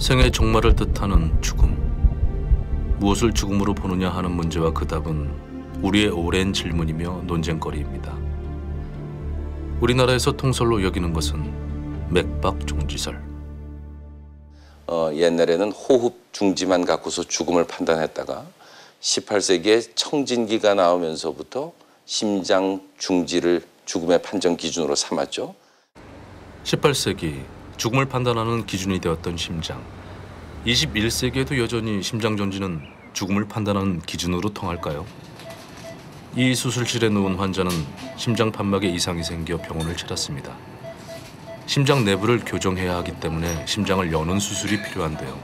생의 종말을 뜻하는 죽음. 무엇을 죽음으로 보느냐 하는 문제와 그 답은 우리의 오랜 질문이며 논쟁거리입니다. 우리나라에서 통설로 여기는 것은 맥박종지설. 옛날에는 호흡 중지만 갖고서 죽음을 판단했다가 18세기에 청진기가 나오면서부터 심장 중지를 죽음의 판정 기준으로 삼았죠. 18세기 죽음을 판단하는 기준이 되었던 심장. 21세기에도 여전히 심장 전지는 죽음을 판단하는 기준으로 통할까요? 이 수술실에 누운 환자는 심장 판막에 이상이 생겨 병원을 찾았습니다. 심장 내부를 교정해야 하기 때문에 심장을 여는 수술이 필요한데요.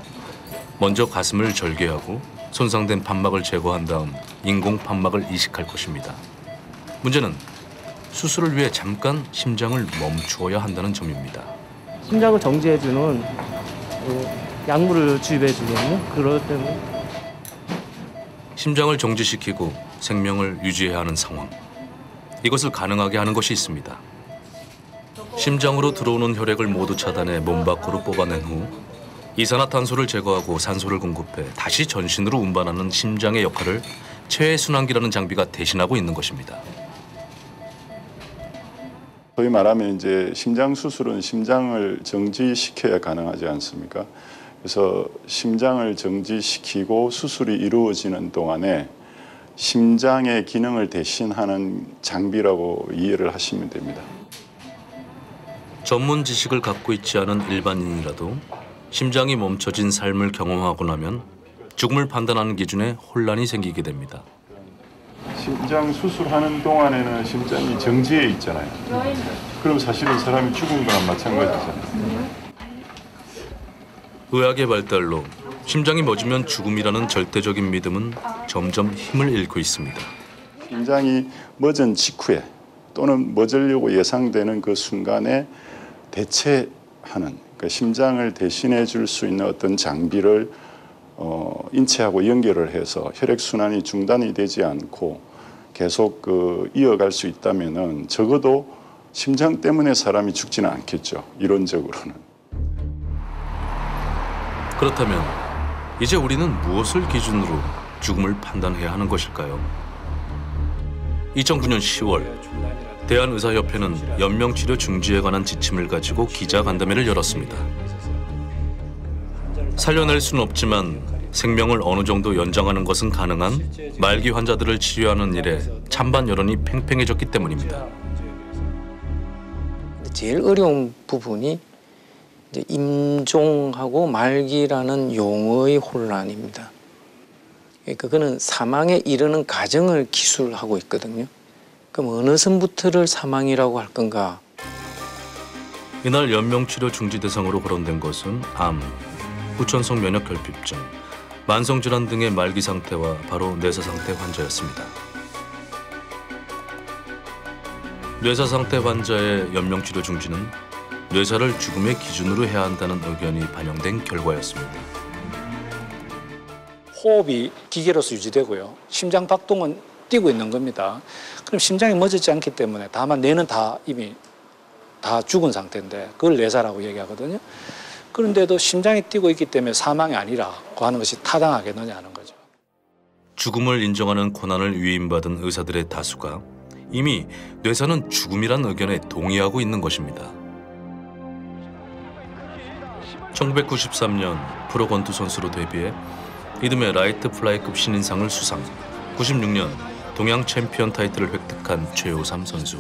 먼저 가슴을 절개하고 손상된 판막을 제거한 다음 인공 판막을 이식할 것입니다. 문제는 수술을 위해 잠깐 심장을 멈추어야 한다는 점입니다. 심장을 정지해주는 약물을 주입해주거든요. 그럴 때는 심장을 정지시키고 생명을 유지해야 하는 상황. 이것을 가능하게 하는 것이 있습니다. 심장으로 들어오는 혈액을 모두 차단해 몸 밖으로 뽑아낸 후 이산화탄소를 제거하고 산소를 공급해 다시 전신으로 운반하는 심장의 역할을 체외순환기라는 장비가 대신하고 있는 것입니다. 소위 말하면 이제 심장 수술은 심장을 정지시켜야 가능하지 않습니까? 그래서 심장을 정지시키고 수술이 이루어지는 동안에 심장의 기능을 대신하는 장비라고 이해를 하시면 됩니다. 전문 지식을 갖고 있지 않은 일반인이라도 심장이 멈춰진 삶을 경험하고 나면 죽음을 판단하는 기준에 혼란이 생기게 됩니다. 심장 수술하는 동안에는 심장이 정지해 있잖아요. 그럼 사실은 사람이 죽은 거랑 마찬가지잖아요. 의학의 발달로 심장이 멎으면 죽음이라는 절대적인 믿음은 점점 힘을 잃고 있습니다. 심장이 멎은 직후에 또는 멎으려고 예상되는 그 순간에 대체하는, 그러니까 심장을 대신해 줄 수 있는 어떤 장비를 인체하고 연결을 해서 혈액순환이 중단이 되지 않고 계속 이어갈 수 있다면은 적어도 심장 때문에 사람이 죽지는 않겠죠. 이론적으로는. 그렇다면 이제 우리는 무엇을 기준으로 죽음을 판단해야 하는 것일까요? 2009년 10월 대한의사협회는 연명치료 중지에 관한 지침을 가지고 기자간담회를 열었습니다. 살려낼 수는 없지만 생명을 어느 정도 연장하는 것은 가능한 말기 환자들을 치료하는 일에 찬반 여론이 팽팽해졌기 때문입니다. 제일 어려운 부분이 이제 임종하고 말기라는 용어의 혼란입니다. 그러니까 그는 사망에 이르는 과정을 기술하고 있거든요. 그럼 어느 선부터를 사망이라고 할 건가? 이날 연명치료 중지 대상으로 거론된 것은 암, 후천성 면역결핍증, 만성질환 등의 말기 상태와 바로 뇌사 상태 환자였습니다. 뇌사 상태 환자의 연명치료 중지는 뇌사를 죽음의 기준으로 해야 한다는 의견이 반영된 결과였습니다. 호흡이 기계로서 유지되고요. 심장 박동은 뛰고 있는 겁니다. 그럼 심장이 멎지 않기 때문에 다만 뇌는 다 이미 다 죽은 상태인데 그걸 뇌사라고 얘기하거든요. 그런데도 심장이 뛰고 있기 때문에 사망이 아니라고 하는 것이 타당하겠느냐 하는 거죠. 죽음을 인정하는 권한을 위임받은 의사들의 다수가 이미 뇌사는 죽음이란 의견에 동의하고 있는 것입니다. 1993년 프로 권투 선수로 데뷔해 이듬해 라이트 플라이급 신인상을 수상, 96년 동양 챔피언 타이틀을 획득한 최호삼 선수.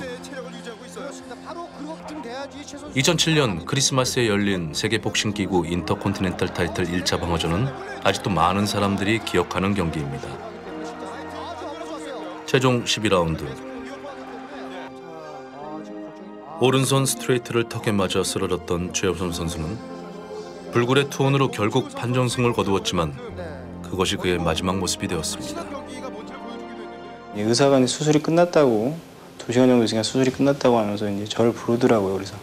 2007년 크리스마스에 열린 세계 복싱기구 인터컨티넨탈 타이틀 1차 방어전은 아직도 많은 사람들이 기억하는 경기입니다. 최종 12라운드. 오른손 스트레이트를 턱에 맞아 쓰러졌던 최호삼 선수는 불굴의 투혼으로 결국 판정승을 거두었지만 그것이 그의 마지막 모습이 되었습니다. 의사가 수술이 끝났다고 2시간 정도 있으니까 수술이 끝났다고 하면서 이제 저를 부르더라고요. 그래서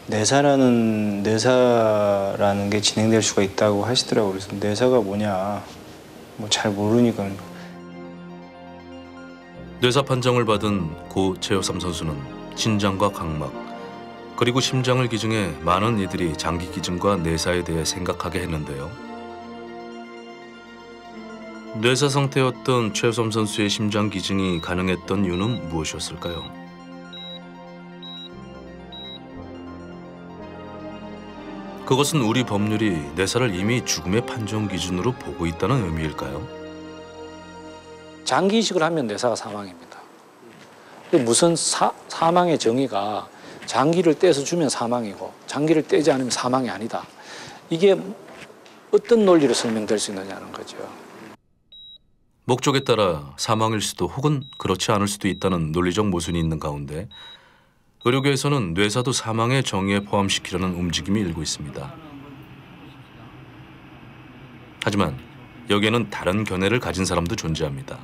뇌사라는 게 진행될 수가 있다고 하시더라고요. 그래서 뇌사가 뭐냐 뭐 잘 모르니까. 뇌사 판정을 받은 고 최호삼 선수는 신장과 각막, 그리고 심장을 기증해 많은 이들이 장기 기증과 뇌사에 대해 생각하게 했는데요. 뇌사 상태였던 최솜 선수의 심장 기증이 가능했던 이유는 무엇이었을까요? 그것은 우리 법률이 뇌사를 이미 죽음의 판정 기준으로 보고 있다는 의미일까요? 장기 이식을 하면 뇌사가 사망입니다. 무슨 사망의 정의가 장기를 떼서 주면 사망이고 장기를 떼지 않으면 사망이 아니다. 이게 어떤 논리로 설명될 수 있느냐는 거죠. 목적에 따라 사망일 수도 혹은 그렇지 않을 수도 있다는 논리적 모순이 있는 가운데 의료계에서는 뇌사도 사망의 정의에 포함시키려는 움직임이 일고 있습니다. 하지만 여기에는 다른 견해를 가진 사람도 존재합니다.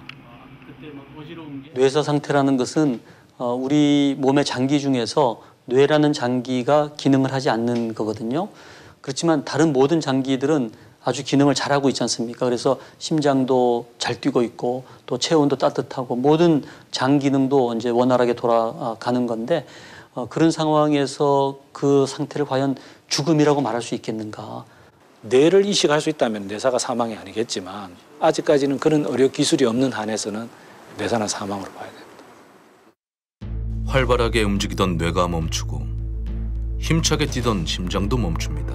뇌사 상태라는 것은 우리 몸의 장기 중에서 뇌라는 장기가 기능을 하지 않는 거거든요. 그렇지만 다른 모든 장기들은 아주 기능을 잘하고 있지 않습니까? 그래서 심장도 잘 뛰고 있고 또 체온도 따뜻하고 모든 장 기능도 이제 원활하게 돌아가는 건데 그런 상황에서 그 상태를 과연 죽음이라고 말할 수 있겠는가? 뇌를 이식할 수 있다면 뇌사가 사망이 아니겠지만 아직까지는 그런 의료 기술이 없는 한에서는 뇌사는 사망으로 봐야 됩니다. 활발하게 움직이던 뇌가 멈추고 힘차게 뛰던 심장도 멈춥니다.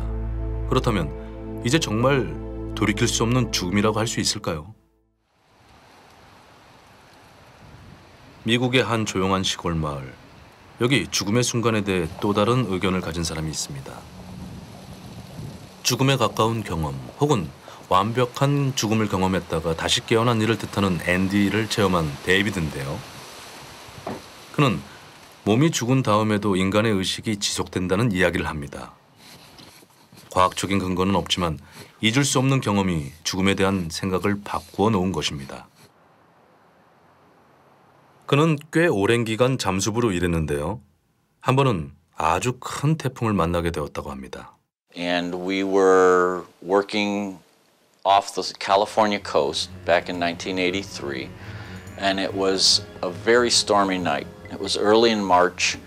그렇다면 이제 정말 돌이킬 수 없는 죽음이라고 할 수 있을까요? 미국의 한 조용한 시골 마을. 여기 죽음의 순간에 대해 또 다른 의견을 가진 사람이 있습니다. 죽음에 가까운 경험 혹은 완벽한 죽음을 경험했다가 다시 깨어난 일을 뜻하는 앤디를 체험한 데이비드인데요. 그는 몸이 죽은 다음에도 인간의 의식이 지속된다는 이야기를 합니다. 과학적인 근거는 없지만 잊을 수 없는 경험이 죽음에 대한 생각을 바꾸어 놓은 것입니다. 그는 꽤 오랜 기간 잠수부로 일했는데요. 한 번은 아주 큰 태풍을 만나게 되었다고 합니다. And we were working off the California coast back in 1983, and it was a very stormy night. It was early in March,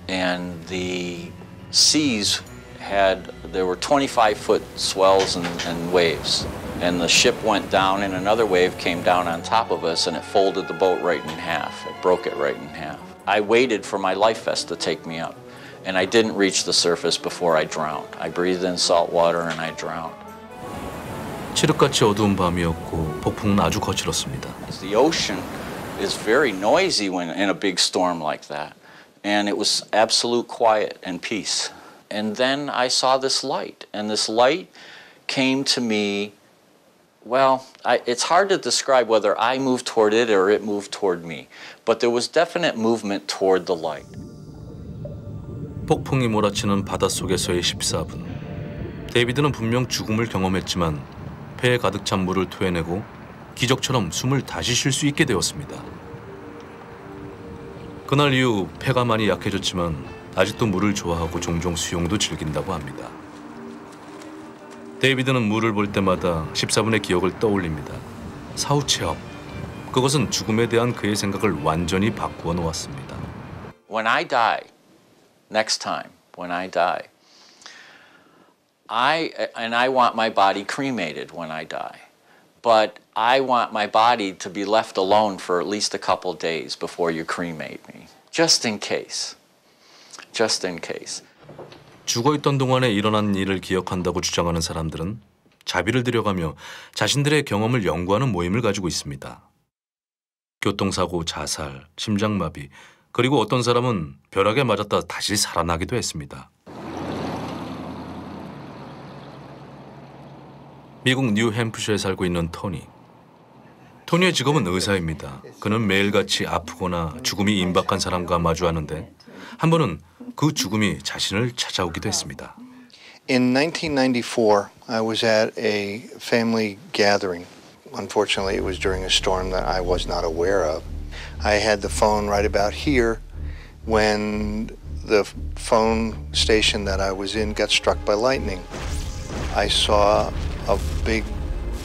and the seas there were 25-foot swells and waves. And the ship went down, and another wave came down on top of us, and it folded the boat right in half. It broke it right in half. I waited for my life vest to take me up, and I didn't reach the surface before I drowned. I breathed in salt water, and I drowned. 칠흑같이 어두운 밤이었고 폭풍은 아주 거칠었습니다. The ocean is very noisy when in a big storm like that, and it was absolute quiet and peace. And then I saw this light, and this light came to me. Well, it's hard to describe whether I moved toward it or it moved toward me, but there was definite movement toward the light. 폭풍이 몰아치는 바닷속에서의 14분. 데이비드는 분명 죽음을 경험했지만 폐에 가득 찬 물을 토해내고 기적처럼 숨을 다시 쉴 수 있게 되었습니다. 그날 이후 폐가 많이 약해졌지만 아직도 물을 좋아하고 종종 수영도 즐긴다고 합니다. 데이비드는 물을 볼 때마다 14분의 기억을 떠올립니다. 사후 체험. 그것은 죽음에 대한 그의 생각을 완전히 바꾸어 놓았습니다. When I die, next time, when I die, I want my body cremated when I die. But I want my body to be left alone for at least a couple days before you cremate me. Just in case. Just in case. 죽어있던 동안에 일어난 일을 기억한다고 주장하는 사람들은 자비를 들여가며 자신들의 경험을 연구하는 모임을 가지고 있습니다. 교통사고, 자살, 심장마비, 그리고 어떤 사람은 벼락에 맞았다 다시 살아나기도 했습니다. 미국 뉴햄프셔에 살고 있는 토니. 토니의 직업은 의사입니다. 그는 매일같이 아프거나 죽음이 임박한 사람과 마주하는데 한 번은 그 죽음이 자신을 찾아오기도 했습니다. In 1994, I was at a family gathering. Unfortunately, it was during a storm that I was not aware of. I had the phone right about here when the phone station that I was in got struck by lightning. I saw a big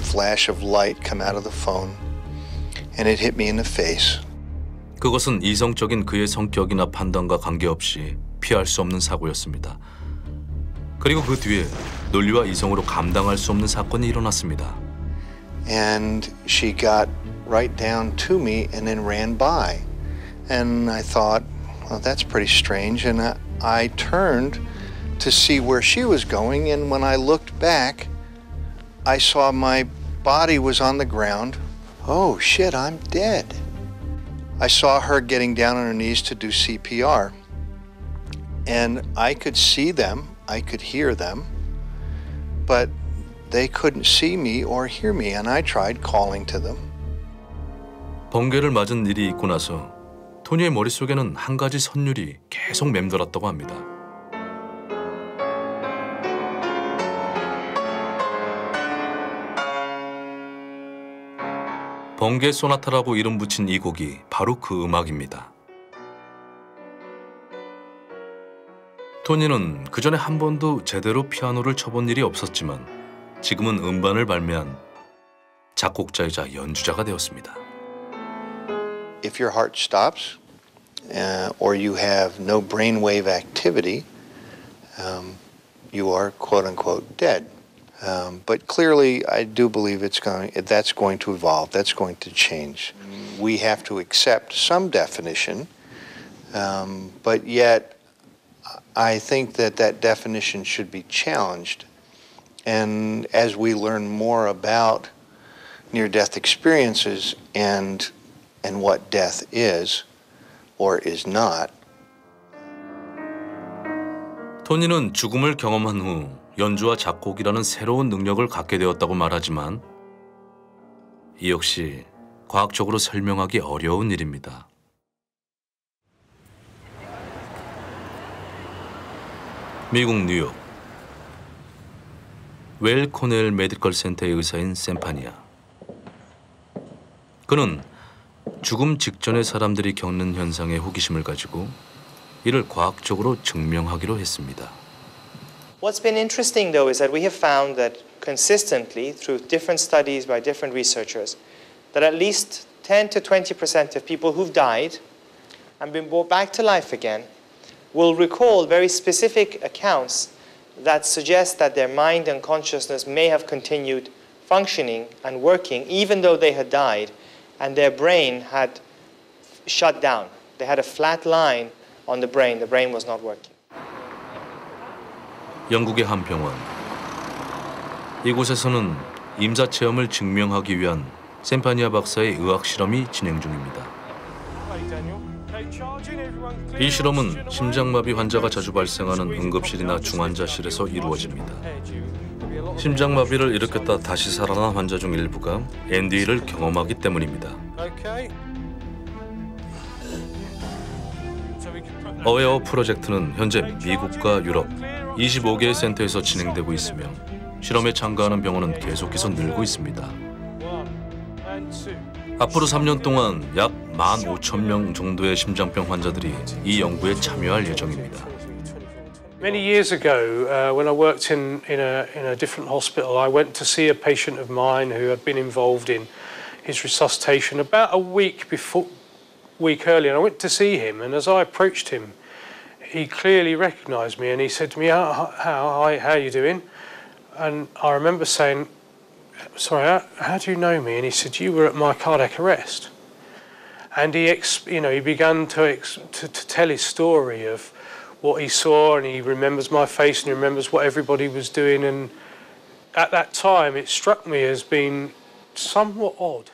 flash of light come out of the phone, and it hit me in the face. 그것은 이성적인 그의 성격이나 판단과 관계없이 피할 수 없는 사고였습니다. 그리고 그 뒤에 논리와 이성으로 감당할 수 없는 사건이 일어났습니다. And she got right down to me and then ran by. And I thought, well, that's pretty strange. And I turned to see where she was going. And when I looked back, I saw my body was on the ground. Oh, shit, I'm dead. I saw her getting down on her knees to do CPR. And I could see them, I could hear them, but they couldn't see me or hear me, and I tried calling to them. 번개를 맞은 일이 있고 나서 토니의 머릿속에는 한 가지 선율이 계속 맴돌았다고 합니다. 번개 소나타라고 이름 붙인 이 곡이 바로 그 음악입니다. 토니는 그전에 한 번도 제대로 피아노를 쳐본 일이 없었지만 지금은 음반을 발매한 작곡자이자 연주자가 되었습니다. If your heart stops or you have no brainwave activity, you are quote unquote dead. But clearly, I do believe that's going to evolve, that's going to change. We have to accept some definition, but yet I think that definition should be challenged. And as we learn more about near-death experiences and what death is or is not. 토니는 죽음을 경험한 후 연주와 작곡이라는 새로운 능력을 갖게 되었다고 말하지만 이 역시 과학적으로 설명하기 어려운 일입니다. 미국 뉴욕 웰 코넬 메디컬 센터의 의사인 샘파니아. 그는 죽음 직전의 사람들이 겪는 현상에 호기심을 가지고 이를 과학적으로 증명하기로 했습니다. What's been interesting though is that we have found that consistently through different studies by different researchers that at least 10 to 20% of people who've died and been brought back to life again will recall very specific accounts that suggest that their mind and consciousness may have continued functioning and working even though they had died and their brain had shut down. They had a flat line on the brain was not working. 영국의 한 병원. 이곳에서는 임사 체험을 증명하기 위한 샘파니아 박사의 의학 실험이 진행 중입니다. 이 실험은 심장마비 환자가 자주 발생하는 응급실이나 중환자실에서 이루어집니다. 심장마비를 일으켰다 다시 살아난 환자 중 일부가 NDE를 경험하기 때문입니다. 어웨어 프로젝트는 현재 미국과 유럽 25개의 센터에서 진행되고 있으며 실험에 참가하는 병원은 계속해서 늘고 있습니다. 앞으로 3년 동안 약 15,000명 정도의 심장병 환자들이 이 연구에 참여할 예정입니다. Many years ago, when I worked in a different hospital, I went to see a patient of mine who had been involved in his resuscitation about a week earlier. And I went to see him, and as I approached him, he clearly recognised me, and he said to me, "How are you doing?" And I remember saying, "Sorry, how do you know me?" And he said, "You were at my cardiac arrest." And he began to tell his story of what he saw, and he remembers my face, and he remembers what everybody was doing. And at that time, it struck me as being somewhat odd.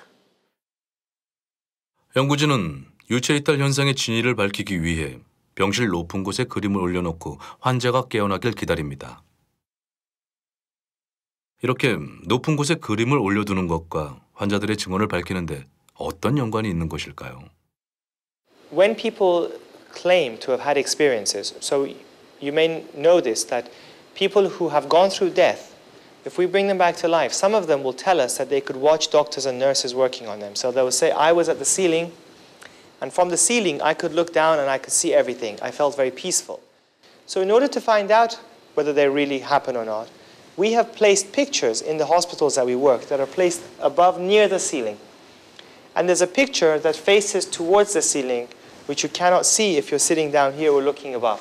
연구진은 유체이탈 현상의 진위를 밝히기 위해 병실 높은 곳에 그림을 올려놓고 환자가 깨어나길 기다립니다. 이렇게 높은 곳에 그림을 올려두는 것과 환자들의 증언을 밝히는데 어떤 연관이 있는 것일까요? When people claim to have had experiences, so you may know this, that people who have gone through death, if we bring them back to life, some of them will tell us that they could watch doctors and nurses working on them. So they will say, I was at the ceiling, and from the ceiling I could look down and I could see everything. I felt very peaceful. So in order to find out whether they really happen or not, we have placed pictures in the hospitals that we work that are placed above near the ceiling. And there's a picture that faces towards the ceiling which you cannot see if you're sitting down here or looking above.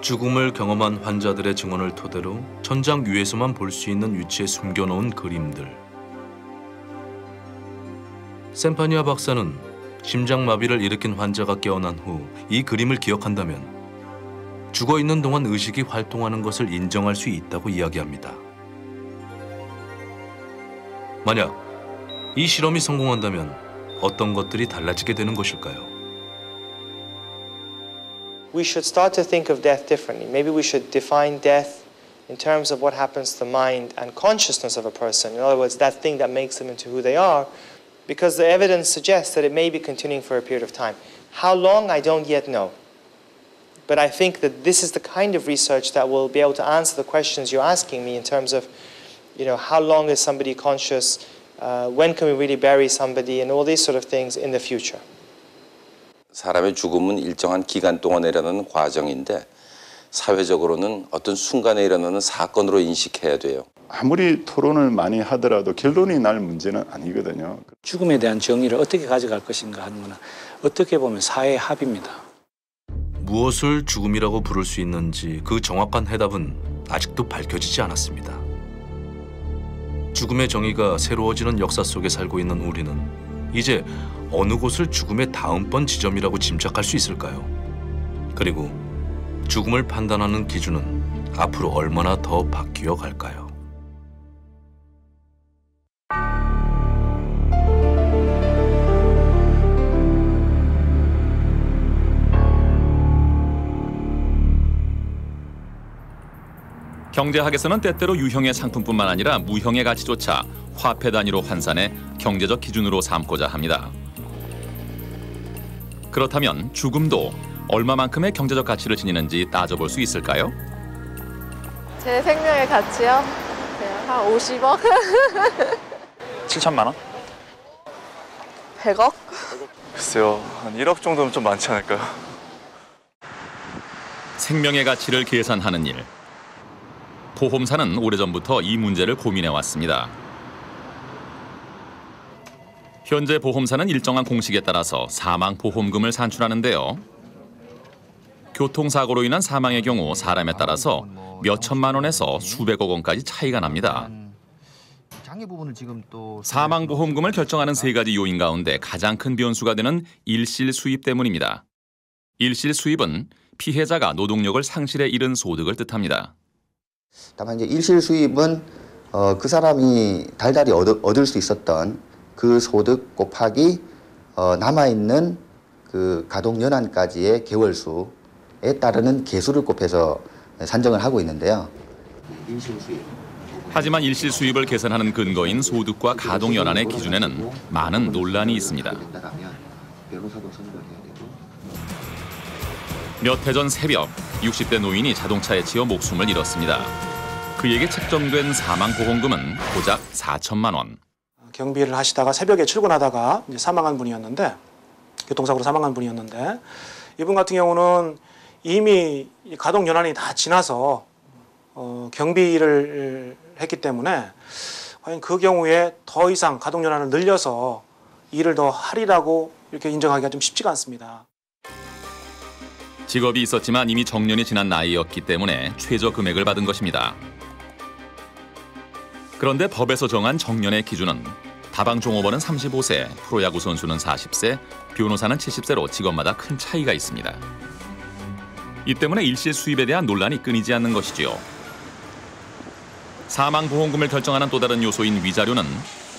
죽음을 경험한 환자들의 증언을 토대로 천장 위에서만 볼 수 있는 위치에 숨겨놓은 그림들. 샘파니아 박사는 심장마비를 일으킨 환자가 깨어난 후 이 그림을 기억한다면 죽어있는 동안 의식이 활동하는 것을 인정할 수 있다고 이야기합니다. 만약 이 실험이 성공한다면 어떤 것들이 달라지게 되는 것일까요? We should start to think of death differently. Maybe we should define death in terms of what happens to the mind and consciousness of a person. In other words, that thing that makes them into who they are, because the evidence suggests that it may be continuing for a period of time. How long, I don't yet know. But I think that this is the kind of research that will be able to answer the questions you're asking me in terms of, how long is somebody conscious, when can we really bury somebody, and all these sort of things in the future. 사람의 죽음은 일정한 기간 동안에 일어나는 과정인데 사회적으로는 어떤 순간에 일어나는 사건으로 인식해야 돼요. 아무리 토론을 많이 하더라도 결론이 날 문제는 아니거든요. 죽음에 대한 정의를 어떻게 가져갈 것인가 하는 거는 어떻게 보면 사회의 합의입니다. 무엇을 죽음이라고 부를 수 있는지 그 정확한 해답은 아직도 밝혀지지 않았습니다. 죽음의 정의가 새로워지는 역사 속에 살고 있는 우리는 이제 어느 곳을 죽음의 다음번 지점이라고 짐작할 수 있을까요? 그리고 죽음을 판단하는 기준은 앞으로 얼마나 더 바뀌어 갈까요? 경제학에서는 때때로 유형의 상품뿐만 아니라 무형의 가치조차 화폐 단위로 환산해 경제적 기준으로 삼고자 합니다. 그렇다면 죽음도 얼마만큼의 경제적 가치를 지니는지 따져볼 수 있을까요? 제 생명의 가치요? 한 50억? 7천만 원? 100억? 글쎄요, 한 1억 정도면 좀 많지 않을까요? 생명의 가치를 계산하는 일. 보험사는 오래전부터 이 문제를 고민해왔습니다. 현재 보험사는 일정한 공식에 따라서 사망보험금을 산출하는데요. 교통사고로 인한 사망의 경우 사람에 따라서 몇 천만 원에서 수백억 원까지 차이가 납니다. 사망보험금을 결정하는 세 가지 요인 가운데 가장 큰 변수가 되는 일실 수입 때문입니다. 일실 수입은 피해자가 노동력을 상실해 잃은 소득을 뜻합니다. 다만 이제 일실 수입은 그 사람이 달달이 얻을 수 있었던 그 소득 곱하기 남아있는 그 가동 연한까지의 개월 수에 따르는 개수를 곱해서 산정을 하고 있는데요. 일실 수입. 하지만 일실 수입을 계산하는 근거인 소득과 가동 연한의 기준에는 많은 논란이 있습니다. 몇 해 전 새벽 60대 노인이 자동차에 치여 목숨을 잃었습니다. 그에게 책정된 사망보험금은 고작 4천만 원. 경비를 하시다가 새벽에 출근하다가 이제 사망한 분이었는데, 교통사고로 사망한 분이었는데, 이분 같은 경우는 이미 가동 연한이 다 지나서 경비를 했기 때문에 과연 그 경우에 더 이상 가동 연한을 늘려서 일을 더 하리라고 이렇게 인정하기가 좀 쉽지가 않습니다. 직업이 있었지만 이미 정년이 지난 나이였기 때문에 최저 금액을 받은 것입니다. 그런데 법에서 정한 정년의 기준은 다방 종업원은 35세, 프로야구 선수는 40세, 변호사는 70세로 직업마다 큰 차이가 있습니다. 이 때문에 일실 수입에 대한 논란이 끊이지 않는 것이지요. 사망보험금을 결정하는 또 다른 요소인 위자료는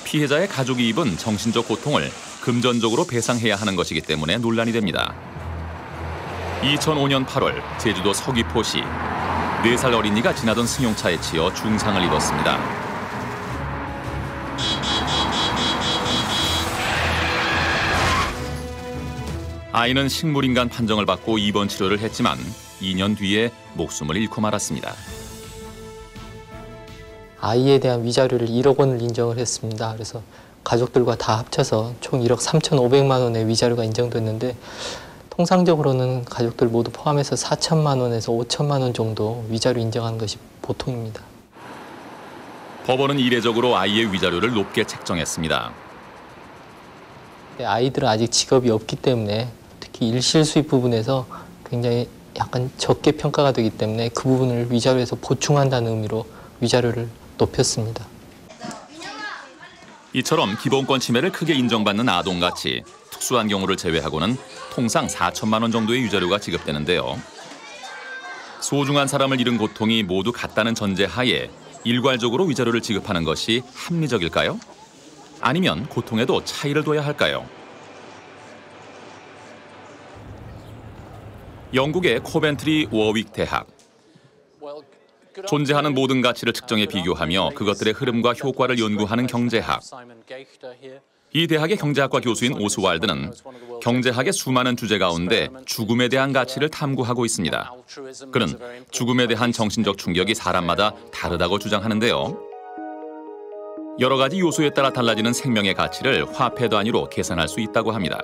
피해자의 가족이 입은 정신적 고통을 금전적으로 배상해야 하는 것이기 때문에 논란이 됩니다. 2005년 8월 제주도 서귀포시 4살 어린이가 지나던 승용차에 치여 중상을 입었습니다. 아이는 식물인간 판정을 받고 입원 치료를 했지만 2년 뒤에 목숨을 잃고 말았습니다. 아이에 대한 위자료를 1억 원을 인정을 했습니다. 그래서 가족들과 다 합쳐서 총 1억 3,500만 원의 위자료가 인정됐는데 통상적으로는 가족들 모두 포함해서 4천만 원에서 5천만 원 정도 위자료 인정하는 것이 보통입니다. 법원은 이례적으로 아이의 위자료를 높게 책정했습니다. 아이들은 아직 직업이 없기 때문에 특히 일실 수입 부분에서 굉장히 약간 적게 평가가 되기 때문에 그 부분을 위자료에서 보충한다는 의미로 위자료를 높였습니다. 이처럼 기본권 침해를 크게 인정받는 아동같이 특수한 경우를 제외하고는 통상 4천만 원 정도의 위자료가 지급되는데요. 소중한 사람을 잃은 고통이 모두 같다는 전제하에 일괄적으로 위자료를 지급하는 것이 합리적일까요? 아니면 고통에도 차이를 둬야 할까요? 영국의 코벤트리 워윅 대학. 존재하는 모든 가치를 측정해 비교하며 그것들의 흐름과 효과를 연구하는 경제학. 이 대학의 경제학과 교수인 오스왈드는 경제학의 수많은 주제 가운데 죽음에 대한 가치를 탐구하고 있습니다. 그는 죽음에 대한 정신적 충격이 사람마다 다르다고 주장하는데요. 여러 가지 요소에 따라 달라지는 생명의 가치를 화폐 단위로 계산할 수 있다고 합니다.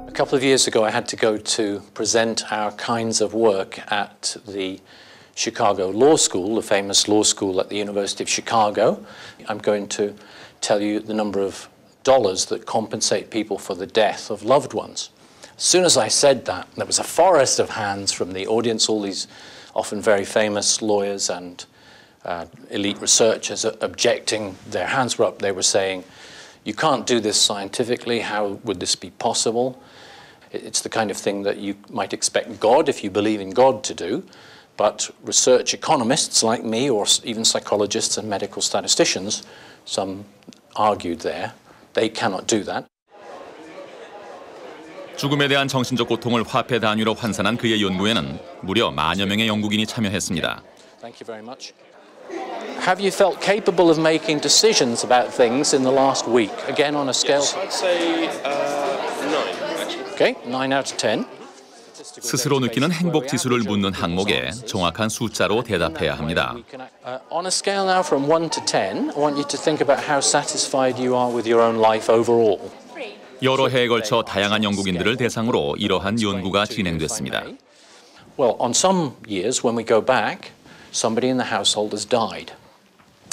A couple of years ago, I had to go to present our kinds of work at the Chicago Law School, the famous law school at the University of Chicago. I'm going to tell you the number of dollars that compensate people for the death of loved ones. As soon as I said that, there was a forest of hands from the audience, all these often very famous lawyers and elite researchers objecting. Their hands were up. They were saying, you can't do this scientifically. How would this be possible? It's the kind of thing that you might expect God, if you believe in God, to do. But research economists like me, or even psychologists and medical statisticians, some argued there, they cannot do that. 죽음에 대한 정신적 고통을 화폐 단위로 환산한 그의 연구에는 무려 10,000여 명의 영국인이 참여했습니다. Thank you very much. Have you felt capable of making decisions about things in the last week? Again, on a scale. Yes, I'd say 9, actually. Okay, 9 out of 10. 스스로 느끼는 행복 지수를 묻는 항목에 정확한 숫자로 대답해야 합니다. On a scale now from 1 to 10, I want you to think about how satisfied you are with your own life overall. 여러 해에 걸쳐 다양한 영국인들을 대상으로 이러한 연구가 진행됐습니다. Well, on some years, when we go back, somebody in the household has died.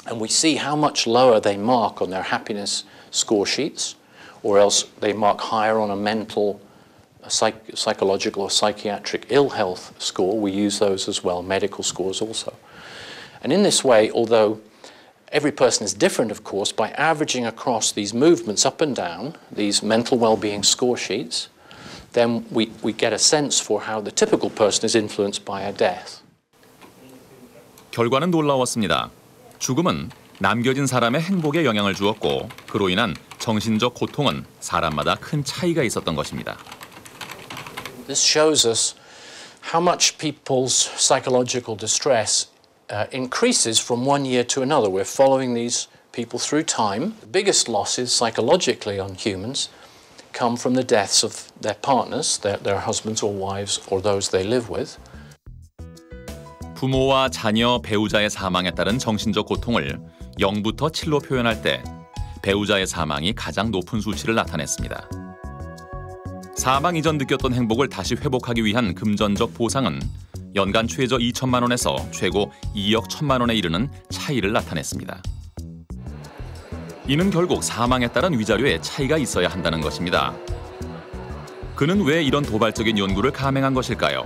And we see how much lower they mark on their happiness score sheets, or else they mark higher on a mental, psychological or psychiatric ill health score. We use those as well, medical scores also. And in this way, although every person is different, of course, by averaging across these movements up and down, these mental well-being score sheets, then we get a sense for how the typical person is influenced by a death. 결과는 놀라웠습니다. 죽음은 남겨진 사람의 행복에 영향을 주었고 그로 인한 정신적 고통은 사람마다 큰 차이가 있었던 것입니다. This shows us how much people's psychological distress increases from one year to another. We're following these people through time. The biggest losses psychologically on humans come from the deaths of their partners, their husbands or wives, or those they live with. 부모와 자녀, 배우자의 사망에 따른 정신적 고통을 0부터 7로 표현할 때 배우자의 사망이 가장 높은 수치를 나타냈습니다. 사망 이전 느꼈던 행복을 다시 회복하기 위한 금전적 보상은 연간 최저 2천만 원에서 최고 2억 1천만 원에 이르는 차이를 나타냈습니다. 이는 결국 사망에 따른 위자료에 차이가 있어야 한다는 것입니다. 그는 왜 이런 도발적인 연구를 감행한 것일까요?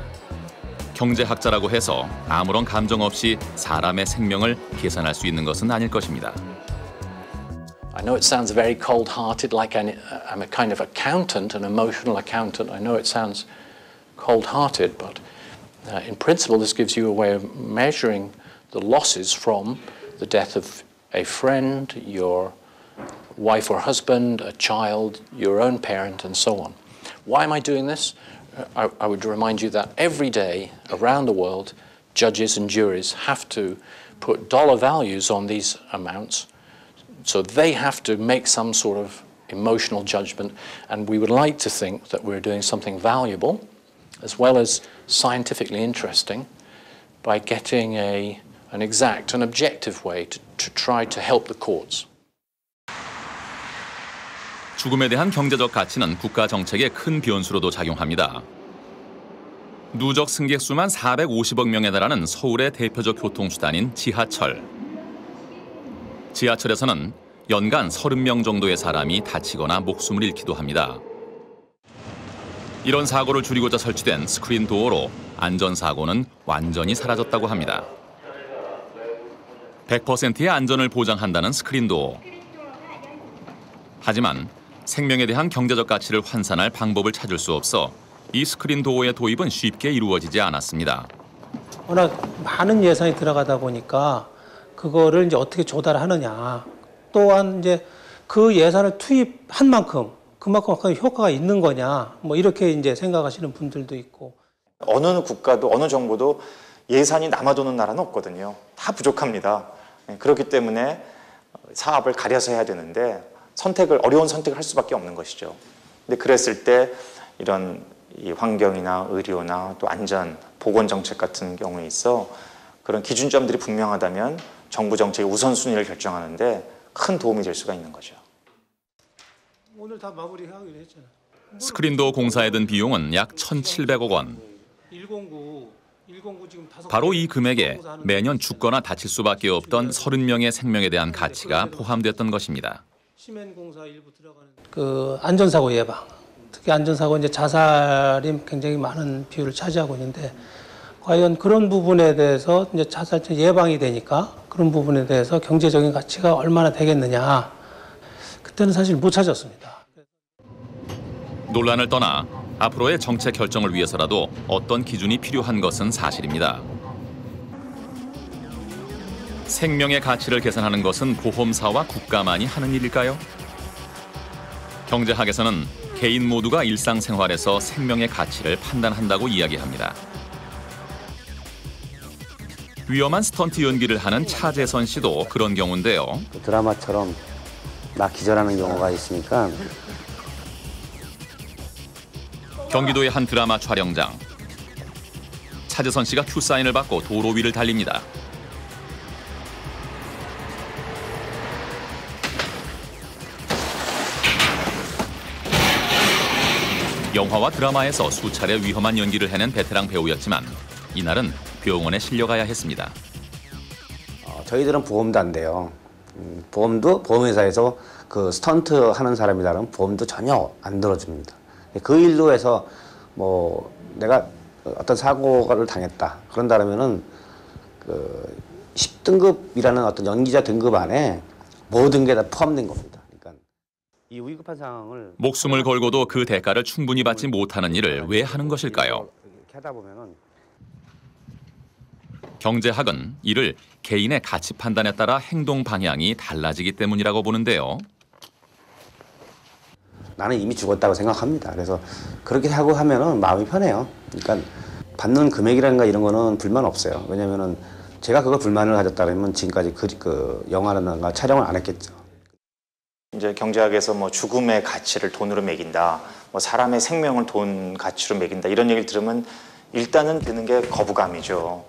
경제학자라고 해서 아무런 감정 없이 사람의 생명을 계산할 수 있는 것은 아닐 것입니다. I know it sounds very cold-hearted, like I'm a kind of accountant, an emotional accountant. I know it sounds cold-hearted, but in principle this gives you a way of measuring the losses from the death of a friend, your wife or husband, a child, your own parent, and so on. Why am I doing this? I would remind you that every day around the world, judges and juries have to put dollar values on these amounts. So they have to make some sort of emotional judgment, and we would like to think that we're doing something valuable as well as scientifically interesting by getting an exact and objective way to try to help the courts. 죽음에 대한 경제적 가치는 국가 정책의 큰 변수로도 작용합니다. 누적 승객 수만 450억 명에 달하는 서울의 대표적 교통수단인 지하철. 지하철에서는 연간 30명 정도의 사람이 다치거나 목숨을 잃기도 합니다. 이런 사고를 줄이고자 설치된 스크린 도어로 안전사고는 완전히 사라졌다고 합니다. 100%의 안전을 보장한다는 스크린 도어. 하지만 생명에 대한 경제적 가치를 환산할 방법을 찾을 수 없어 이 스크린 도어의 도입은 쉽게 이루어지지 않았습니다. 워낙 많은 예산이 들어가다 보니까 그거를 이제 어떻게 조달하느냐. 또한 이제 그 예산을 투입한 만큼 그만큼 효과가 있는 거냐. 뭐 이렇게 이제 생각하시는 분들도 있고. 어느 국가도 어느 정부도 예산이 남아도는 나라는 없거든요. 다 부족합니다. 그렇기 때문에 사업을 가려서 해야 되는데 어려운 선택을 할 수밖에 없는 것이죠. 근데 그랬을 때 이런 이 환경이나 의료나 또 안전, 보건 정책 같은 경우에 있어 그런 기준점들이 분명하다면 정부 정책의 우선순위를 결정하는데 큰 도움이 될 수가 있는 거죠. 오늘 다 마무리하기로 했잖아요. 스크린도어 공사에 든 비용은 약 1,700억 원. 109 지금 바로 이 금액에 매년 죽거나 다칠 수밖에 없던 30명의 생명에 대한 가치가 포함됐던 것입니다. 시멘공사 일부 들어가는 그 안전사고 예방, 특히 안전사고 이제 자살이 굉장히 많은 비율을 차지하고 있는데 과연 그런 부분에 대해서 이제 자살 예방이 되니까 그런 부분에 대해서 경제적인 가치가 얼마나 되겠느냐 그때는 사실 못 찾았습니다. 논란을 떠나 앞으로의 정책 결정을 위해서라도 어떤 기준이 필요한 것은 사실입니다. 생명의 가치를 계산하는 것은 보험사와 국가만이 하는 일일까요? 경제학에서는 개인 모두가 일상생활에서 생명의 가치를 판단한다고 이야기합니다. 위험한 스턴트 연기를 하는 차재선 씨도 그런 경우인데요. 드라마처럼 막 기절하는 경우가 있으니까. 경기도의 한 드라마 촬영장. 차재선 씨가 큐사인을 받고 도로 위를 달립니다. 영화와 드라마에서 수차례 위험한 연기를 해낸 베테랑 배우였지만 이날은 병원에 실려가야 했습니다. 저희들은 보험도 안 돼요. 보험회사에서 그 스턴트 하는 사람이라면 보험도 전혀 안 들어줍니다. 그 일로 해서 뭐 내가 어떤 사고를 당했다 그런다면은 그 10등급이라는 어떤 연기자 등급 안에 모든 게 다 포함된 겁니다. 그러니까 이 위급한 상황을 목숨을 걸고도 그 대가를 충분히 받지 못하는 일을 왜 하는 것일까요? 하다 보면은 경제학은 이를 개인의 가치 판단에 따라 행동 방향이 달라지기 때문이라고 보는데요. 나는 이미 죽었다고 생각합니다. 그래서 그렇게 하고 하면은 마음이 편해요. 그러니까 받는 금액이라든가 이런 거는 불만 없어요. 왜냐면은 제가 그거 불만을 가졌다면 지금까지 그 영화라든가 촬영을 안 했겠죠. 이제 경제학에서 뭐 죽음의 가치를 돈으로 매긴다, 뭐 사람의 생명을 돈 가치로 매긴다 이런 얘기를 들으면 일단은 드는 게 거부감이죠.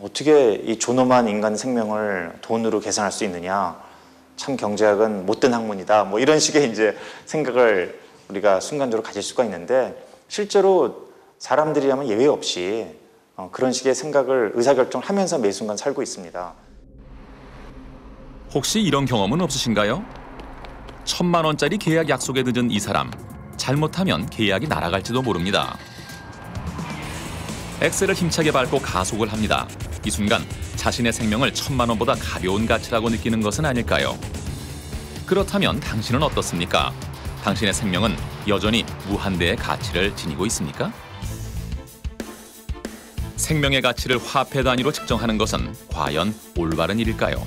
어떻게 이 존엄한 인간 생명을 돈으로 계산할 수 있느냐? 참 경제학은 못된 학문이다. 뭐 이런 식의 이제 생각을 우리가 순간적으로 가질 수가 있는데 실제로 사람들이라면 예외 없이 그런 식의 생각을 의사결정을 하면서 매 순간 살고 있습니다. 혹시 이런 경험은 없으신가요? 1,000만 원짜리 계약 약속에 늦은 이 사람, 잘못하면 계약이 날아갈지도 모릅니다. 엑셀을 힘차게 밟고 가속을 합니다. 이 순간 자신의 생명을 1,000만 원보다 가벼운 가치라고 느끼는 것은 아닐까요? 그렇다면 당신은 어떻습니까? 당신의 생명은 여전히 무한대의 가치를 지니고 있습니까? 생명의 가치를 화폐 단위로 측정하는 것은 과연 올바른 일일까요?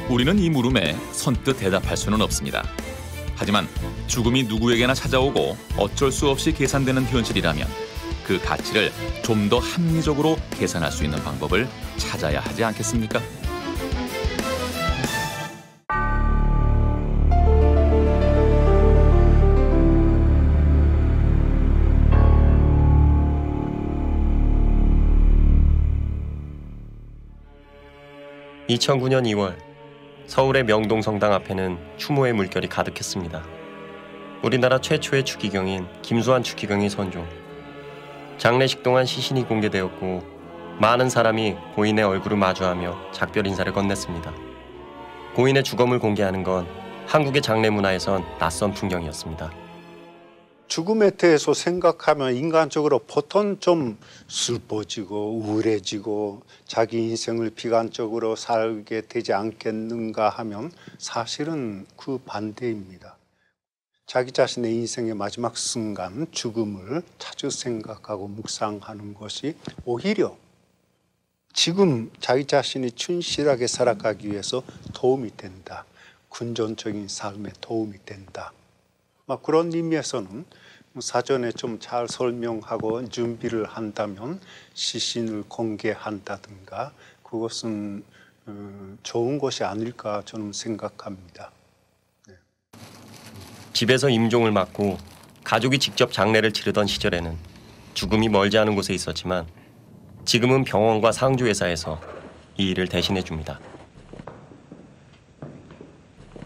우리는 이 물음에 선뜻 대답할 수는 없습니다. 하지만 죽음이 누구에게나 찾아오고 어쩔 수 없이 계산되는 현실이라면 그 가치를 좀 더 합리적으로 계산할 수 있는 방법을 찾아야 하지 않겠습니까? (2009년 2월) 서울의 명동성당 앞에는 추모의 물결이 가득했습니다. 우리나라 최초의 추기경인 김수환 추기경이 선종. 장례식 동안 시신이 공개되었고 많은 사람이 고인의 얼굴을 마주하며 작별 인사를 건넸습니다. 고인의 주검을 공개하는 건 한국의 장례 문화에선 낯선 풍경이었습니다. 죽음에 대해서 생각하면 인간적으로 보통 좀 슬퍼지고 우울해지고 자기 인생을 비관적으로 살게 되지 않겠는가 하면 사실은 그 반대입니다. 자기 자신의 인생의 마지막 순간 죽음을 자주 생각하고 묵상하는 것이 오히려 지금 자기 자신이 충실하게 살아가기 위해서 도움이 된다. 근전적인 삶에 도움이 된다. 그런 의미에서는 사전에 좀 잘 설명하고 준비를 한다면 시신을 공개한다든가 그것은 좋은 것이 아닐까 저는 생각합니다. 집에서 임종을 맡고 가족이 직접 장례를 치르던 시절에는 죽음이 멀지 않은 곳에 있었지만 지금은 병원과 상조회사에서 이 일을 대신해 줍니다.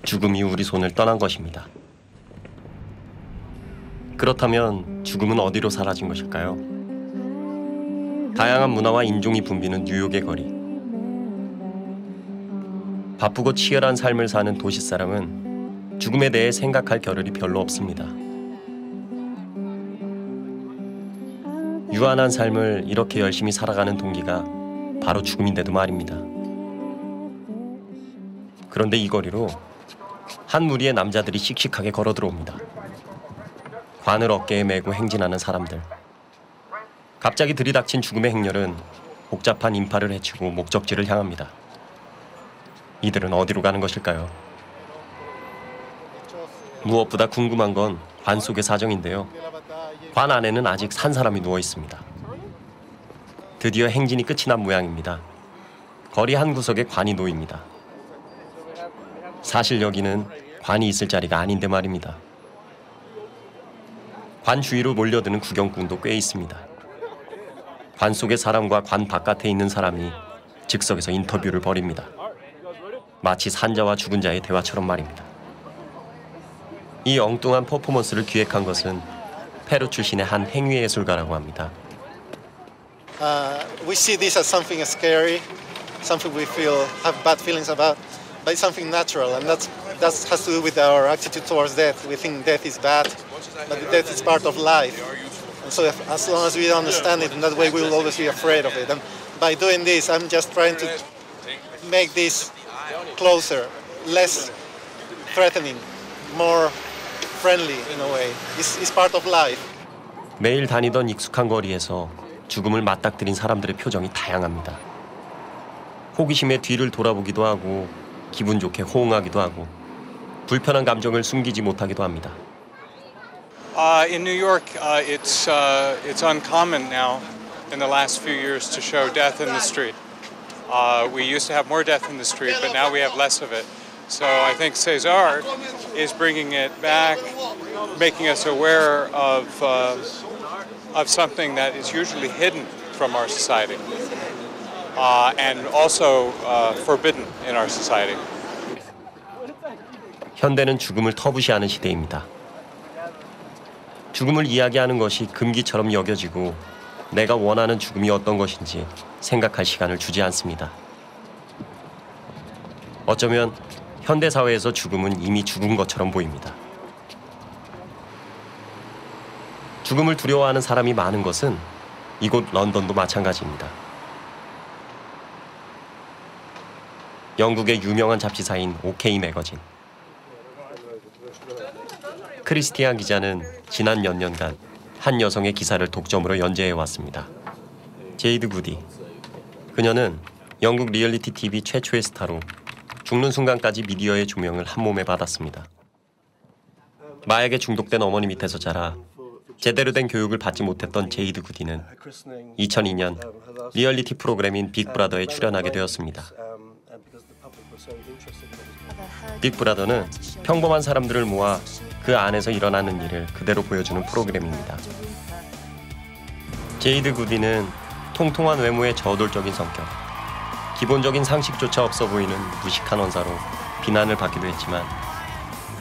죽음이 우리 손을 떠난 것입니다. 그렇다면 죽음은 어디로 사라진 것일까요? 다양한 문화와 인종이 붐비는 뉴욕의 거리. 바쁘고 치열한 삶을 사는 도시 사람은 죽음에 대해 생각할 겨를이 별로 없습니다. 유한한 삶을 이렇게 열심히 살아가는 동기가 바로 죽음인데도 말입니다. 그런데 이 거리로 한 무리의 남자들이 씩씩하게 걸어 들어옵니다. 관을 어깨에 메고 행진하는 사람들. 갑자기 들이닥친 죽음의 행렬은 복잡한 인파를 헤치고 목적지를 향합니다. 이들은 어디로 가는 것일까요? 무엇보다 궁금한 건 관 속의 사정인데요. 관 안에는 아직 산 사람이 누워 있습니다. 드디어 행진이 끝이 난 모양입니다. 거리 한 구석에 관이 놓입니다. 사실 여기는 관이 있을 자리가 아닌데 말입니다. 관 주위로 몰려드는 구경꾼도 꽤 있습니다. 관 속의 사람과 관 바깥에 있는 사람이 즉석에서 인터뷰를 벌입니다. 마치 산자와 죽은 자의 대화처럼 말입니다. 이 엉뚱한 퍼포먼스를 기획한 것은 페루 출신의 한 행위예술가라고 합니다. We see this as something scary, something we have bad feelings about, but it's something natural, and that has to do with our attitude towards death. We think death is bad, but death is part of life. And so as long as we don't understand it in that way, we will always be afraid of it. And by doing this, I'm just trying to make this closer, less threatening, more friendly in a way. It's part of life. 매일 다니던 익숙한 거리에서 죽음을 맞닥뜨린 사람들의 표정이 다양합니다. 호기심에 뒤를 돌아보기도 하고 기분 좋게 호응하기도 하고 불편한 감정을 숨기지 못하기도 합니다. In New York, it's uncommon now in the last few years to show death in the street. We used to have more death in the street, but now we have less of it. So I think César is bringing it back, making us aware of something that is usually hidden from our society, and also forbidden in our society. 현대는 죽음을 터부시하는 시대입니다. 죽음을 이야기하는 것이 금기처럼 여겨지고 내가 원하는 죽음이 어떤 것인지 생각할 시간을 주지 않습니다. 어쩌면 현대 사회에서 죽음은 이미 죽은 것처럼 보입니다. 죽음을 두려워하는 사람이 많은 것은 이곳 런던도 마찬가지입니다. 영국의 유명한 잡지사인 OK 매거진. 크리스티안 기자는 지난 몇 년간 한 여성의 기사를 독점으로 연재해왔습니다. 제이드 구디. 그녀는 영국 리얼리티 TV 최초의 스타로 죽는 순간까지 미디어의 조명을 한 몸에 받았습니다. 마약에 중독된 어머니 밑에서 자라 제대로 된 교육을 받지 못했던 제이드 구디는 2002년 리얼리티 프로그램인 빅브라더에 출연하게 되었습니다. 빅브라더는 평범한 사람들을 모아 그 안에서 일어나는 일을 그대로 보여주는 프로그램입니다. 제이드 구디는 통통한 외모의 저돌적인 성격, 기본적인 상식조차 없어 보이는 무식한 언사로 비난을 받기도 했지만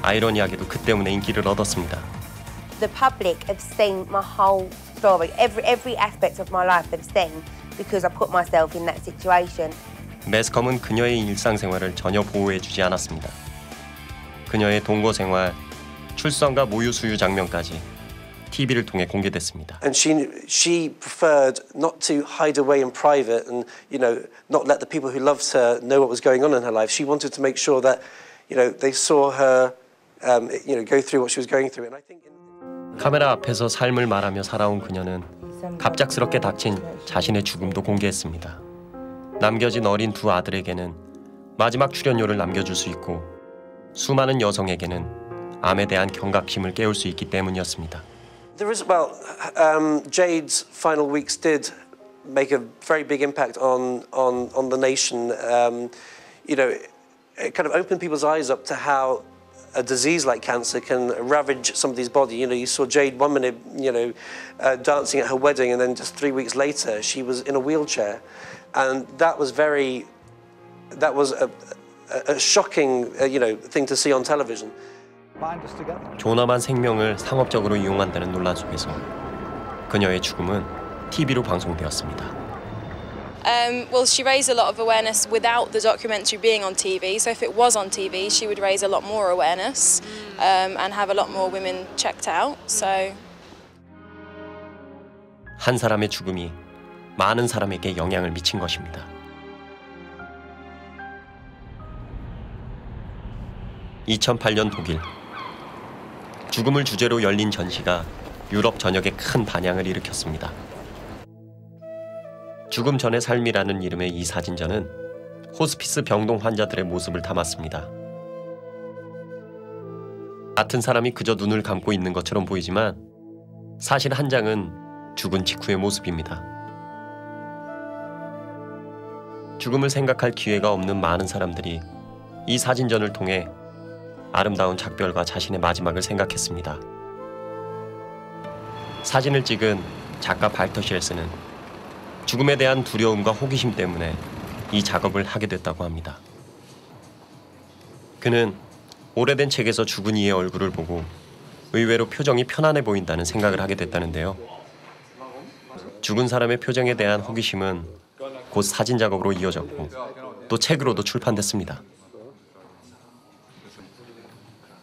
아이러니하게도 그 때문에 인기를 얻었습니다. The public have seen my whole story, every aspect of my life they've seen because I put myself in that situation. 매스컴은 그녀의 일상생활을 전혀 보호해주지 않았습니다. 그녀의 동거 생활, 출산과 모유 수유 장면까지 TV를 통해 공개됐습니다. And she preferred not to hide away in private and not let the people who loved her know what was going on in her life. She wanted to make sure that they saw her go through what she was going through. And I think 카메라 앞에서 삶을 말하며 살아온 그녀는 갑작스럽게 닥친 자신의 죽음도 공개했습니다. 남겨진 어린 두 아들에게는 마지막 출연료를 남겨줄 수 있고 수많은 여성에게는 암에 대한 경각심을 깨울 수 있기 때문이었습니다. There is Jade's final weeks did make a very big impact on the nation. It kind of opened people's eyes up to how a disease like cancer can ravage somebody's body. You saw Jade 1 minute, dancing at her wedding, and then just 3 weeks later, she was in a wheelchair, and that was a shocking, thing to see on television. 존엄한 생명을 상업적으로 이용한다는 논란 속에서 그녀의 죽음은 TV로 방송되었습니다. Well, she raised a lot of awareness without the documentary being on TV. So if it was on TV, she would raise a lot more awareness and have a lot more women checked out. So 한 사람의 죽음이 많은 사람에게 영향을 미친 것입니다. 2008년 독일. 죽음을 주제로 열린 전시가 유럽 전역에 큰 반향을 일으켰습니다. 죽음 전의 삶이라는 이름의 이 사진전은 호스피스 병동 환자들의 모습을 담았습니다. 같은 사람이 그저 눈을 감고 있는 것처럼 보이지만 사실 한 장은 죽은 직후의 모습입니다. 죽음을 생각할 기회가 없는 많은 사람들이 이 사진전을 통해 아름다운 작별과 자신의 마지막을 생각했습니다. 사진을 찍은 작가 발터 쉘스는 죽음에 대한 두려움과 호기심 때문에 이 작업을 하게 됐다고 합니다. 그는 오래된 책에서 죽은 이의 얼굴을 보고 의외로 표정이 편안해 보인다는 생각을 하게 됐다는데요. 죽은 사람의 표정에 대한 호기심은 곧 사진 작업으로 이어졌고 또 책으로도 출판됐습니다.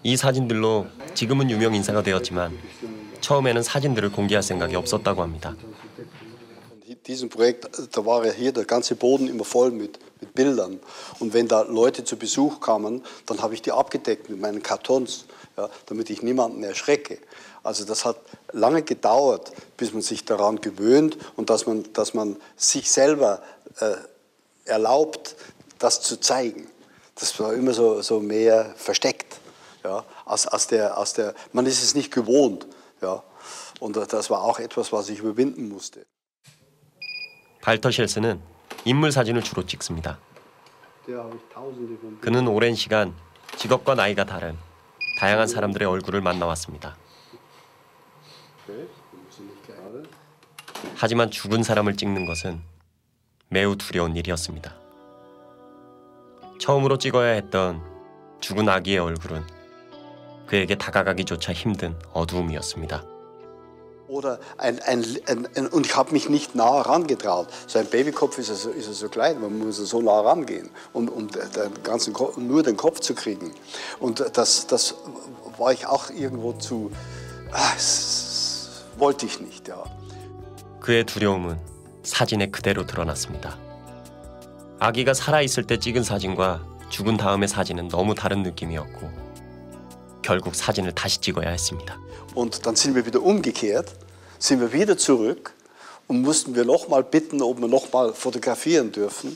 이 사진들로 지금은 유명 인사가 되었지만 처음에는 사진들을 공개할 생각이 없었다고 합니다. Diesem Projekt, da war ja hier der ganze Boden immer voll mit Bildern. Und wenn da Leute zu Besuch kamen, dann habe ich die abgedeckt mit meinen Kartons, ja, damit ich niemanden erschrecke. Also das hat lange gedauert, bis man sich daran gewöhnt und dass man sich selber erlaubt, das zu zeigen. Das war immer so mehr versteckt. Ja, man ist es nicht gewohnt, ja, und das war auch etwas, was ich überwinden musste. 발터 쉘스는 인물 사진을 주로 찍습니다. 그는 오랜 시간 직업과 나이가 다른 다양한 사람들의 얼굴을 만나왔습니다. 하지만 죽은 사람을 찍는 것은 매우 두려운 일이었습니다. 처음으로 찍어야 했던 죽은 아기의 얼굴은 그에게 다가가기조차 힘든 어두움이었습니다. Und ich habe mich nicht nah herangetraut. So ein Babykopf ist so klein, man muss so nah rangehen, um nur den Kopf zu kriegen. Und das war ich auch irgendwo zu, wollte ich nicht. Ja. 그의 두려움은 사진에 그대로 드러났습니다. 아기가 살아있을 때 찍은 사진과 죽은 다음의 사진은 너무 다른 느낌이었고 결국 사진을 다시 찍어야 했습니다. Und dann sind wir wieder umgekehrt, sind wir wieder zurück und mussten wir nochmal bitten, ob wir nochmal fotografieren dürfen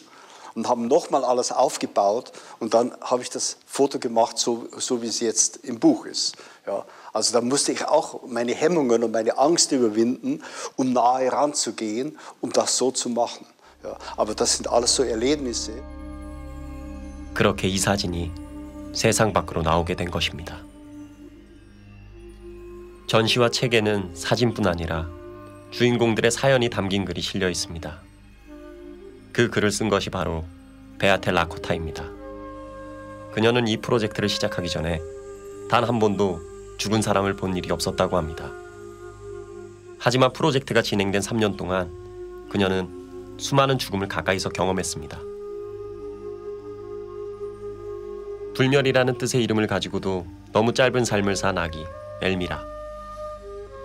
und haben nochmal alles aufgebaut und dann habe ich das Foto gemacht, so wie es jetzt im Buch ist. Ja, also da musste ich auch meine Hemmungen und meine Angst überwinden, um nahe ranzugehen, um das so zu machen. Ja, aber das sind alles so Erlebnisse. 그렇게 이 사진이 세상 밖으로 나오게 된 것입니다. 전시와 책에는 사진뿐 아니라 주인공들의 사연이 담긴 글이 실려 있습니다. 그 글을 쓴 것이 바로 베아테 라코타입니다. 그녀는 이 프로젝트를 시작하기 전에 단 한 번도 죽은 사람을 본 일이 없었다고 합니다. 하지만 프로젝트가 진행된 3년 동안 그녀는 수많은 죽음을 가까이서 경험했습니다. 불멸이라는 뜻의 이름을 가지고도 너무 짧은 삶을 산 아기 엘미라.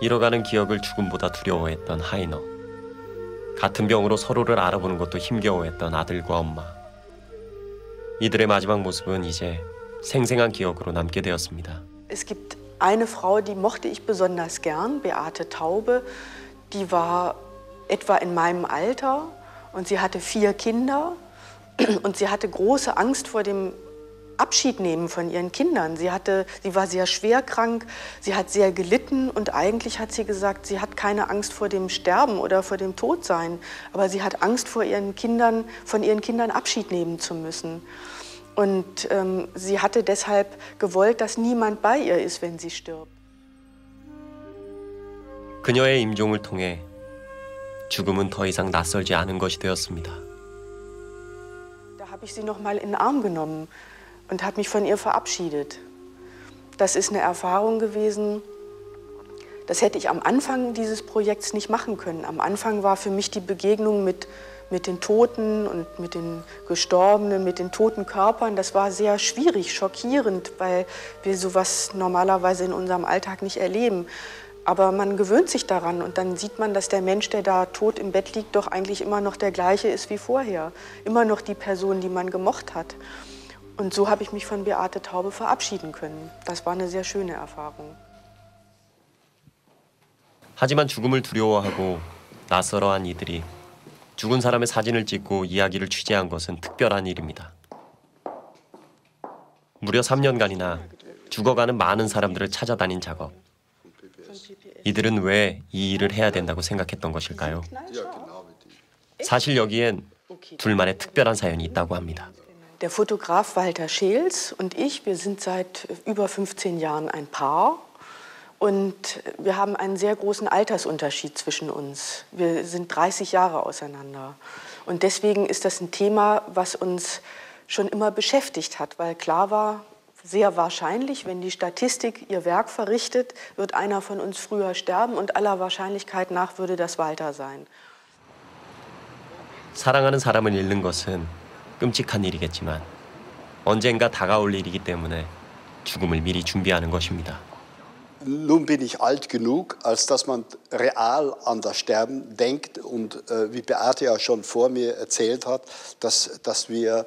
잃어가는 기억을 죽음보다 두려워했던 하이너. 같은 병으로 서로를 알아보는 것도 힘겨워했던 아들과 엄마. 이들의 마지막 모습은 이제 생생한 기억으로 남게 되었습니다. Es gibt eine Frau, die mochte ich besonders gern, Beate Taube. Die war etwa in meinem Alter und sie hatte 4 Kinder und sie hatte große Angst vor dem Abschied nehmen von ihren Kindern. Sie war sehr schwer krank, sie hat sehr gelitten und eigentlich hat sie gesagt, sie hat keine Angst vor dem Sterben oder vor dem Todsein, aber sie hat Angst vor von ihren Kindern Abschied nehmen zu müssen. Und sie hatte deshalb gewollt, dass niemand bei ihr ist, wenn sie stirbt. 그녀의 임종을 통해 죽음은 더 이상 낯설지 않은 것이 되었습니다. Da habe ich sie noch mal in den Arm genommen und habe mich von ihr verabschiedet. Das ist eine Erfahrung gewesen, das hätte ich am Anfang dieses Projekts nicht machen können. Am Anfang war für mich die Begegnung mit den Toten und mit den Gestorbenen, mit den toten Körpern, das war sehr schwierig, schockierend, weil wir sowas normalerweise in unserem Alltag nicht erleben. Aber man gewöhnt sich daran und dann sieht man, dass der Mensch, der da tot im Bett liegt, doch eigentlich immer noch der gleiche ist wie vorher. Immer noch die Person, die man gemocht hat. Und so habe ich mich von Beate Taube verabschieden können. Das war eine sehr schöne Erfahrung. 하지만 죽음을 두려워하고 낯설어한 이들이 죽은 사람의 사진을 찍고 이야기를 취재한 것은 특별한 일입니다. 무려 3년간이나 죽어가는 많은 사람들을 찾아다닌 작업. 이들은 왜 이 일을 해야 된다고 생각했던 것일까요? 사실 여기엔 둘만의 특별한 사연이 있다고 합니다. Der Fotograf Walter Scheels und ich, wir sind seit über 15 Jahren ein Paar. Und wir haben einen sehr großen Altersunterschied zwischen uns. Wir sind 30 Jahre auseinander. Und deswegen ist das ein Thema, was uns schon immer beschäftigt hat, weil klar war, sehr wahrscheinlich, wenn die Statistik ihr Werk verrichtet, wird einer von uns früher sterben und aller Wahrscheinlichkeit nach würde das Walter sein. 사랑하는 사람을 잃는 것은 끔찍한 일이겠지만 언젠가 다가올 일이기 때문에 죽음을 미리 준비하는 것입니다. Nun bin ich alt genug, als dass man real an das Sterben denkt und wie Beate ja schon vor mir erzählt hat, dass wir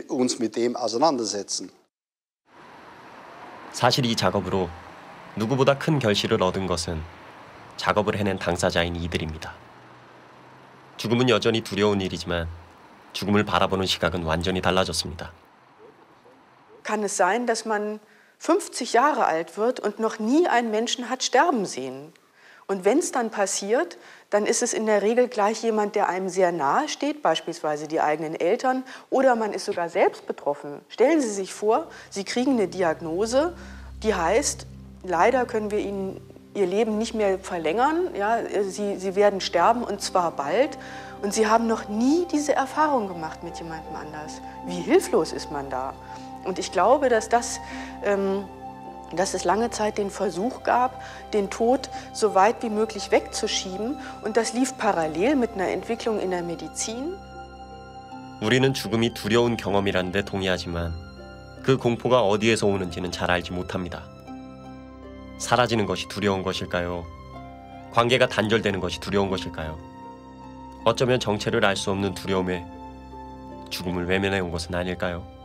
uns mit dem auseinandersetzen. 사실 이 작업으로 누구보다 큰 결실을 얻은 것은 작업을 해낸 당사자인 이들입니다. 죽음은 여전히 두려운 일이지만 죽음을 바라보는 시각은 완전히 달라졌습니다. Kann es sein, dass man 50 Jahre alt wird und noch nie einen Menschen hat sterben sehen. Und wenn es dann passiert, dann ist es in der Regel gleich jemand, der einem sehr nahe steht, beispielsweise die eigenen Eltern, oder man ist sogar selbst betroffen. Stellen Sie sich vor, Sie kriegen eine Diagnose, die heißt, leider können wir Ihnen Ihr Leben nicht mehr verlängern, ja, Sie werden sterben und zwar bald. Und Sie haben noch nie diese Erfahrung gemacht mit jemandem anders. Wie hilflos ist man da? Und ich glaube, dass es lange Zeit den Versuch gab, den Tod so weit wie möglich wegzuschieben. Und das lief parallel mit einer Entwicklung in der Medizin. 우리는 죽음이 두려운 경험이라는 데 동의하지만 그 공포가 어디에서 오는지는 잘 알지 못합니다. 사라지는 것이 두려운 것일까요? 관계가 단절되는 것이 두려운 것일까요? 어쩌면 정체를 알 수 없는 두려움에 죽음을 외면해온 것은 아닐까요?